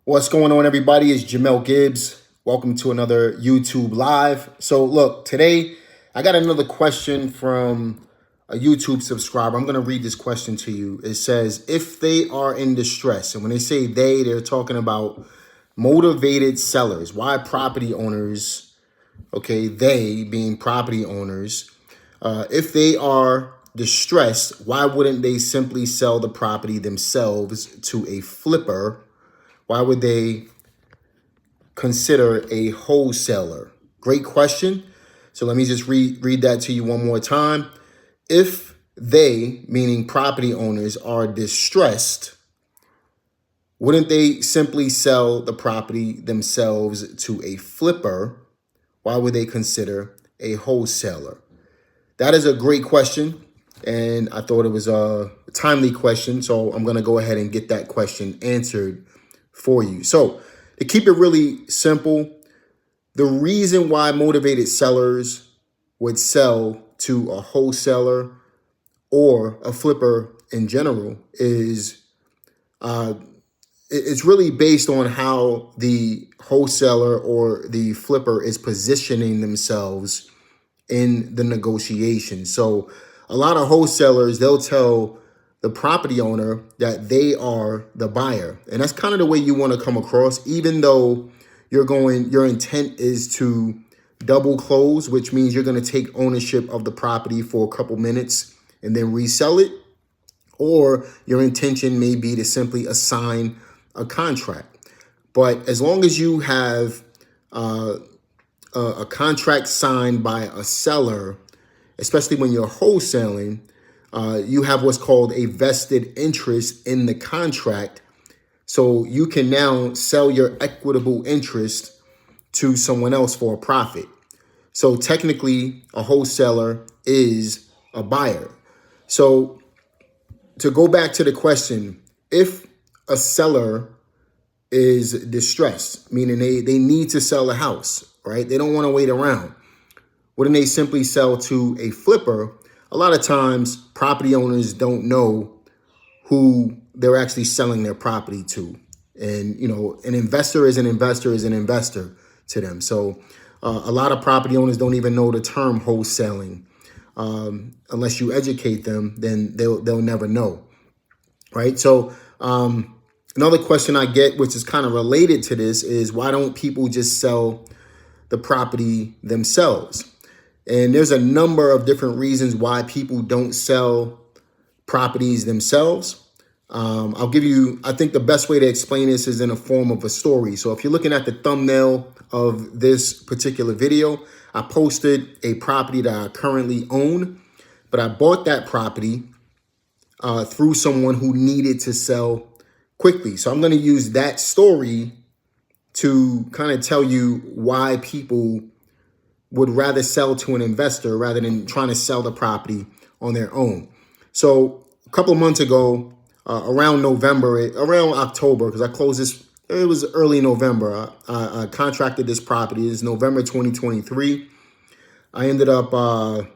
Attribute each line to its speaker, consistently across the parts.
Speaker 1: What's going on, everybody? It's Jamel Gibbs. Welcome to another YouTube Live. So look, today I got another question from a YouTube subscriber. I'm going to read this question to you. It says, if they are in distress, and when they say they're talking about motivated sellers. Why property owners, okay, they being property owners, if they are distressed, why wouldn't they simply sell the property themselves to a flipper? Why would they consider a wholesaler? Great question. So let me just read that to you one more time. If they, meaning property owners, are distressed, wouldn't they simply sell the property themselves to a flipper? Why would they consider a wholesaler? That is a great question, and I thought it was a timely question, so I'm going to go ahead and get that question answered for you. So to keep it really simple, the reason why motivated sellers would sell to a wholesaler or a flipper in general is it's really based on how the wholesaler or the flipper is positioning themselves in the negotiation. So a lot of wholesalers, they'll tell the property owner that they are the buyer. And that's kind of the way you want to come across, even though your intent is to double close, which means you're going to take ownership of the property for a couple minutes and then resell it. Or your intention may be to simply assign a contract. But as long as you have a contract signed by a seller, especially when you're wholesaling, you have what's called a vested interest in the contract. So you can now sell your equitable interest to someone else for a profit. So technically, a wholesaler is a buyer. So to go back to the question, if a seller is distressed, meaning they need to sell a house, right? They don't want to wait around. Wouldn't they simply sell to a flipper? A lot of times, property owners don't know who they're actually selling their property to. And, you know, an investor is an investor is an investor to them. So a lot of property owners don't even know the term wholesaling. Unless you educate them, then they'll never know, right? So another question I get, which is kind of related to this, is why don't people just sell the property themselves? And there's a number of different reasons why people don't sell properties themselves. I'll give you, I think the best way to explain this is in a form of a story. So if you're looking at the thumbnail of this particular video, I posted a property that I currently own, but I bought that property through someone who needed to sell quickly. So I'm going to use that story to kind of tell you why people would rather sell to an investor rather than trying to sell the property on their own. So a couple of months ago, around October, because I closed this, it was early November. I contracted this property. It's November 2023. I ended up, I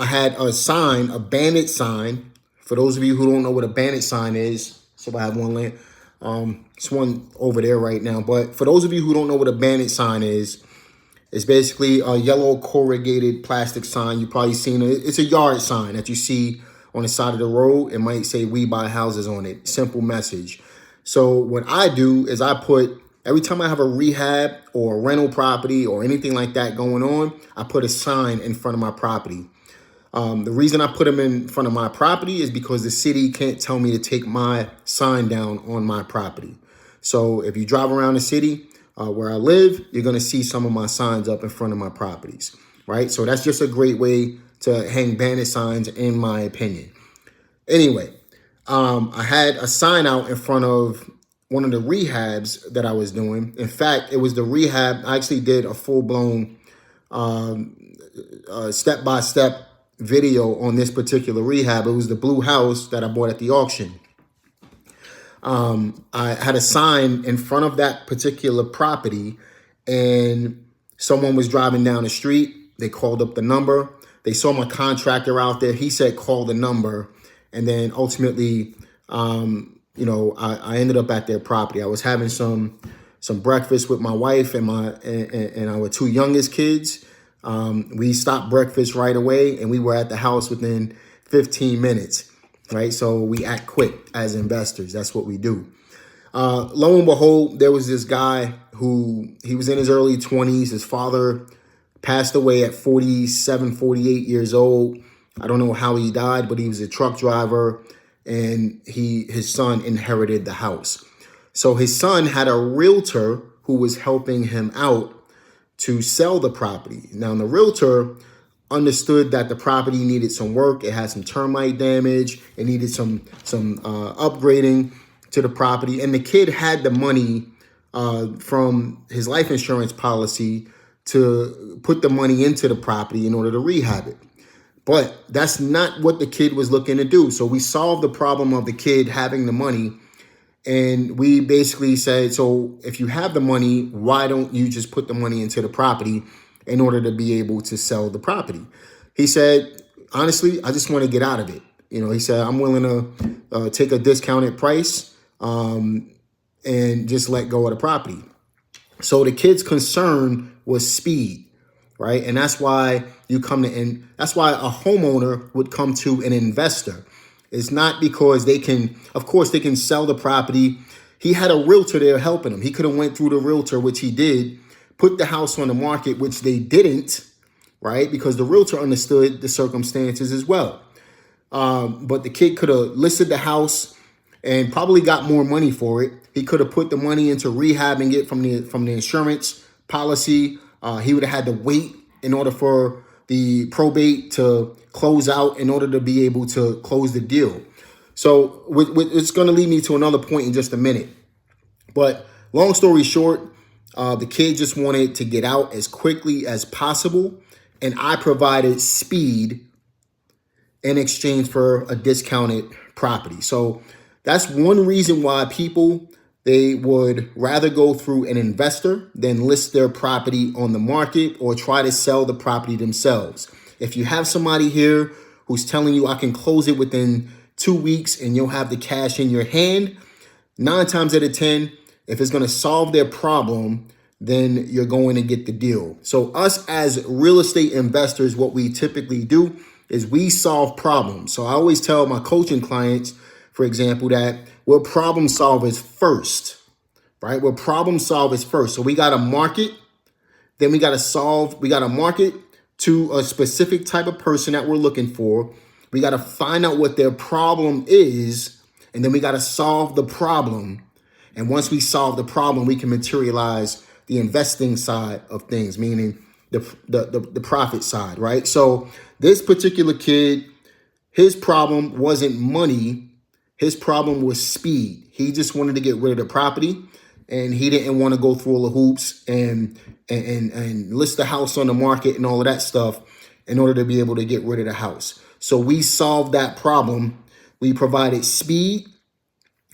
Speaker 1: had a sign, a bandit sign. For those of you who don't know what a bandit sign is, so I have one land. It's one over there right now. But for those of you who don't know what a bandit sign is, it's basically a yellow corrugated plastic sign. You've probably seen it. It's a yard sign that you see on the side of the road. It might say "We buy houses" on it. Simple message. So what I do is I put, every time I have a rehab or a rental property or anything like that going on, I put a sign in front of my property. The reason I put them in front of my property is because the city can't tell me to take my sign down on my property. So if you drive around the city where I live, you're going to see some of my signs up in front of my properties, right? So that's just a great way to hang bandit signs, in my opinion. Anyway, I had a sign out in front of one of the rehabs that I was doing. In fact, it was the rehab. I actually did a full-blown step-by-step video on this particular rehab. It was the blue house that I bought at the auction. I had a sign in front of that particular property, and someone was driving down the street. They called up the number. They saw my contractor out there. He said, call the number. And then ultimately, I ended up at their property. I was having some breakfast with my wife and and our two youngest kids. We stopped breakfast right away, and we were at the house within 15 minutes, right? So we act quick as investors. That's what we do. Lo and behold, there was this guy who, he was in his early 20s. His father passed away at 47, 48 years old. I don't know how he died, but he was a truck driver, and his son inherited the house. So his son had a realtor who was helping him out to sell the property. Now, the realtor understood that the property needed some work. It had some termite damage. It needed some upgrading to the property. And the kid had the money from his life insurance policy to put the money into the property in order to rehab it. But that's not what the kid was looking to do. So we solved the problem of the kid having the money. And we basically said, so if you have the money, why don't you just put the money into the property in order to be able to sell the property? He said, honestly, I just want to get out of it. He said, I'm willing to take a discounted price and just let go of the property. So the kid's concern was speed, right? And that's why that's why a homeowner would come to an investor. It's not because of course they can sell the property. He had a realtor there helping him. He could have went through the realtor, which he did, put the house on the market, which they didn't, right? Because the realtor understood the circumstances as well. But the kid could have listed the house and probably got more money for it. He could have put the money into rehab and get from the insurance policy. He would have had to wait in order for the probate to close out in order to be able to close the deal. So it's going to lead me to another point in just a minute. But long story short, the kid just wanted to get out as quickly as possible. And I provided speed in exchange for a discounted property. So that's one reason why people, they would rather go through an investor than list their property on the market or try to sell the property themselves. If you have somebody here who's telling you I can close it within 2 weeks and you'll have the cash in your hand, 9 times out of 10, if it's going to solve their problem, then you're going to get the deal. So us as real estate investors, what we typically do is we solve problems. So I always tell my coaching clients, for example, that we're problem solvers first, right? We're problem solvers first. So we got to market, then we got to market to a specific type of person that we're looking for. We got to find out what their problem is, and then we got to solve the problem. And once we solve the problem, we can materialize the investing side of things, meaning the profit side, right? So this particular kid, his problem wasn't money. His problem was speed. He just wanted to get rid of the property, and he didn't want to go through all the hoops and list the house on the market and all of that stuff in order to be able to get rid of the house. So we solved that problem. We provided speed.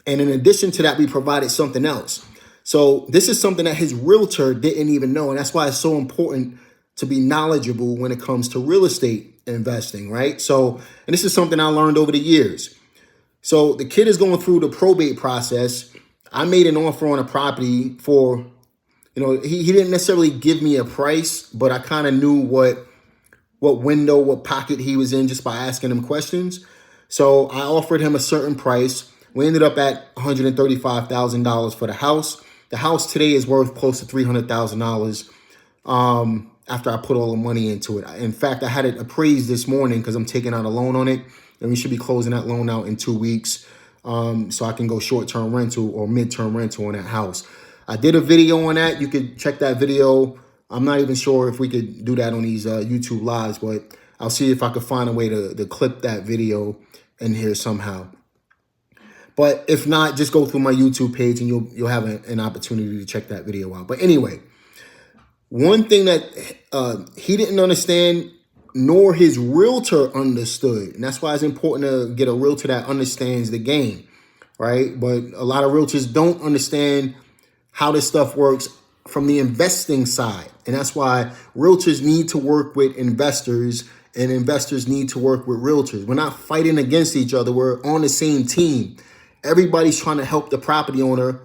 Speaker 1: And in addition to that, we provided something else. So this is something that his realtor didn't even know. And that's why it's so important to be knowledgeable when it comes to real estate investing, right? So, and this is something I learned over the years. So the kid is going through the probate process. I made an offer on a property for, he didn't necessarily give me a price, but I kind of knew what window, what pocket he was in just by asking him questions. So I offered him a certain price. We ended up at $135,000 for the house. The house today is worth close to $300,000 after I put all the money into it. In fact, I had it appraised this morning because I'm taking out a loan on it. And we should be closing that loan out in 2 weeks so I can go short-term rental or mid-term rental on that house. I did a video on that. You could check that video. I'm not even sure if we could do that on these YouTube lives, but I'll see if I could find a way to clip that video in here somehow. But if not, just go through my YouTube page and you'll have an opportunity to check that video out. But anyway, one thing that he didn't understand, nor his realtor understood. And that's why it's important to get a realtor that understands the game, right? But a lot of realtors don't understand how this stuff works from the investing side. And that's why realtors need to work with investors and investors need to work with realtors. We're not fighting against each other. We're on the same team. Everybody's trying to help the property owner,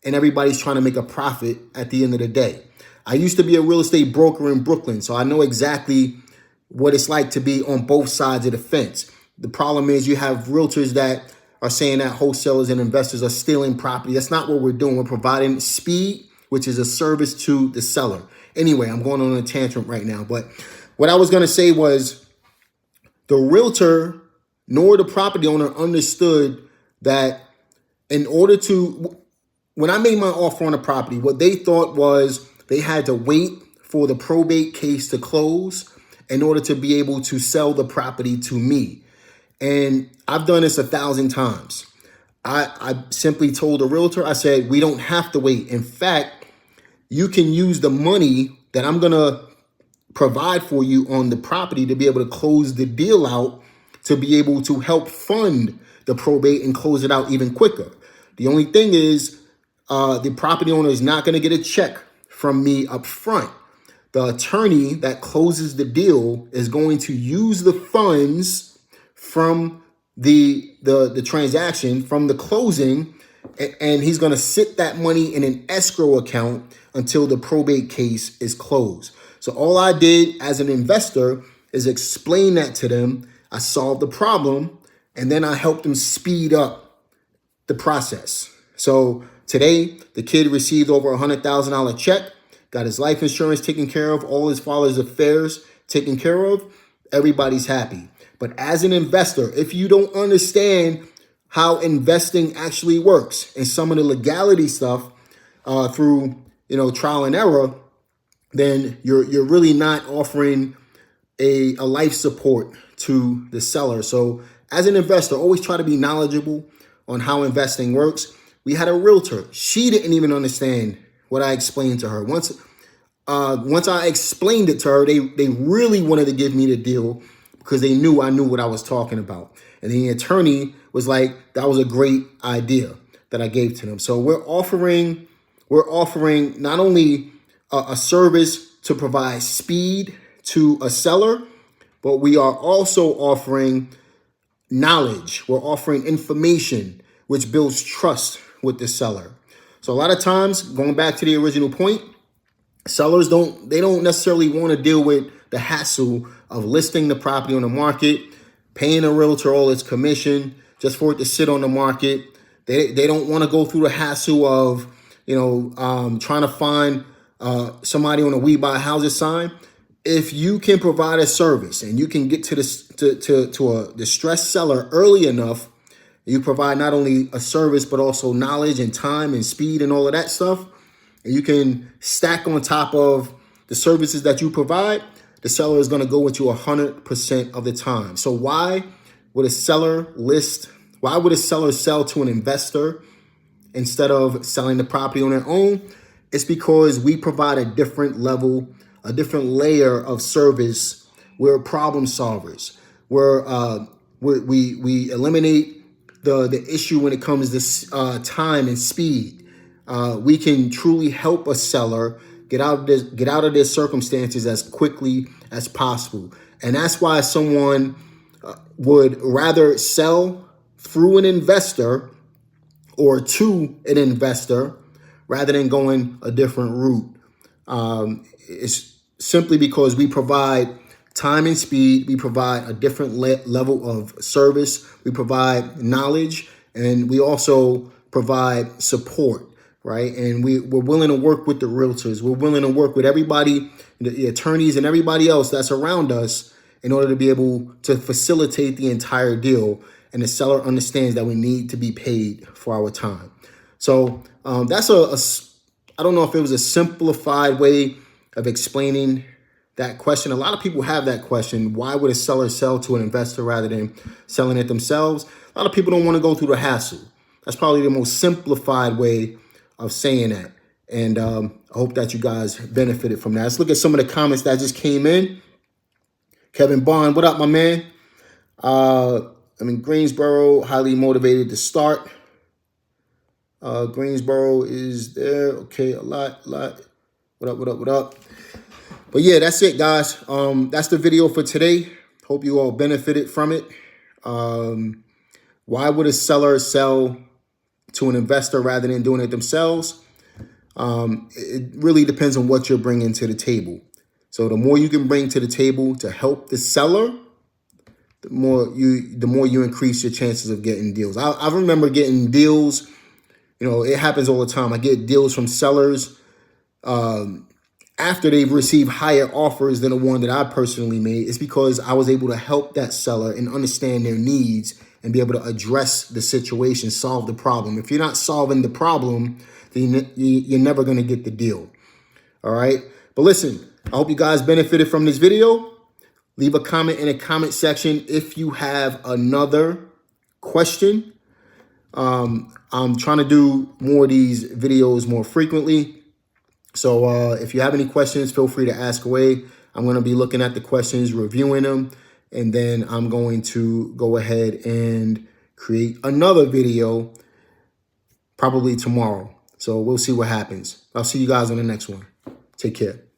Speaker 1: and everybody's trying to make a profit at the end of the day. I used to be a real estate broker in Brooklyn, so I know exactly what it's like to be on both sides of the fence. The problem is you have realtors that are saying that wholesalers and investors are stealing property. That's not what we're doing. We're providing speed, which is a service to the seller. Anyway, I'm going on a tantrum right now. But what I was going to say was the realtor nor the property owner understood that in order to, when I made my offer on a property, what they thought was they had to wait for the probate case to close in order to be able to sell the property to me. And I've done this 1,000 times. I simply told the realtor, I said, we don't have to wait. In fact, you can use the money that I'm going to provide for you on the property to be able to close the deal out, to be able to help fund the probate and close it out even quicker. The only thing is the property owner is not going to get a check from me up front. The attorney that closes the deal is going to use the funds from the transaction, from the closing, and he's going to sit that money in an escrow account until the probate case is closed. So all I did as an investor is explain that to them. I solved the problem, and then I helped them speed up the process. So today, the kid received over $100,000 check, got his life insurance taken care of, all his father's affairs taken care of. Everybody's happy. But as an investor, if you don't understand how investing actually works and some of the legality stuff through trial and error, then you're really not offering a life support to the seller. So as an investor, always try to be knowledgeable on how investing works. We had a realtor. She didn't even understand what I explained to her. Once I explained it to her, they really wanted to give me the deal because they knew I knew what I was talking about. And the attorney was like, that was a great idea that I gave to them. So we're offering not only a service to provide speed to a seller, but we are also offering knowledge. We're offering information which builds trust with the seller. So a lot of times, going back to the original point, sellers don't necessarily want to deal with the hassle of listing the property on the market, paying a realtor all its commission just for it to sit on the market. They don't want to go through the hassle of trying to find somebody on a We Buy Houses sign. If you can provide a service and you can get to a distressed seller early enough, you provide not only a service but also knowledge and time and speed and all of that stuff, and you can stack on top of the services that you provide, the seller is going to go with you 100% of the time. So why would a seller sell to an investor instead of selling the property on their own? It's because we provide a different level, a different layer of service. We're problem solvers. We eliminate the issue when it comes to time and speed. We can truly help a seller get out of their circumstances as quickly as possible. And that's why someone would rather sell through an investor or to an investor rather than going a different route. It's simply because we provide time and speed. We provide a different level of service. We provide knowledge, and we also provide support. Right. And we're willing to work with the realtors. We're willing to work with everybody, the attorneys and everybody else that's around us in order to be able to facilitate the entire deal. And the seller understands that we need to be paid for our time. So that's I don't know if it was a simplified way of explaining that question. A lot of people have that question. Why would a seller sell to an investor rather than selling it themselves? A lot of people don't want to go through the hassle. That's probably the most simplified way of saying that. And I hope that you guys benefited from that. Let's look at some of the comments that just came in. Kevin Bond, what up, my man? I'm in Greensboro, highly motivated to start. Greensboro is there. Okay, a lot. What up? But yeah, that's it, guys. That's the video for today. Hope you all benefited from it. Why would a seller sell to an investor rather than doing it themselves. It really depends on what you're bringing to the table. So the more you can bring to the table to help the seller, the more you increase your chances of getting deals. I remember getting deals. It happens all the time. I get deals from sellers after they've received higher offers than the one that I personally made. It's because I was able to help that seller and understand their needs and be able to address the situation, solve the problem. If you're not solving the problem, then you're never going to get the deal. All right. But listen, I hope you guys benefited from this video. Leave a comment in the comment section if you have another question. I'm trying to do more of these videos more frequently. So if you have any questions, feel free to ask away. I'm going to be looking at the questions, reviewing them, and then I'm going to go ahead and create another video probably tomorrow. So we'll see what happens. I'll see you guys on the next one. Take care.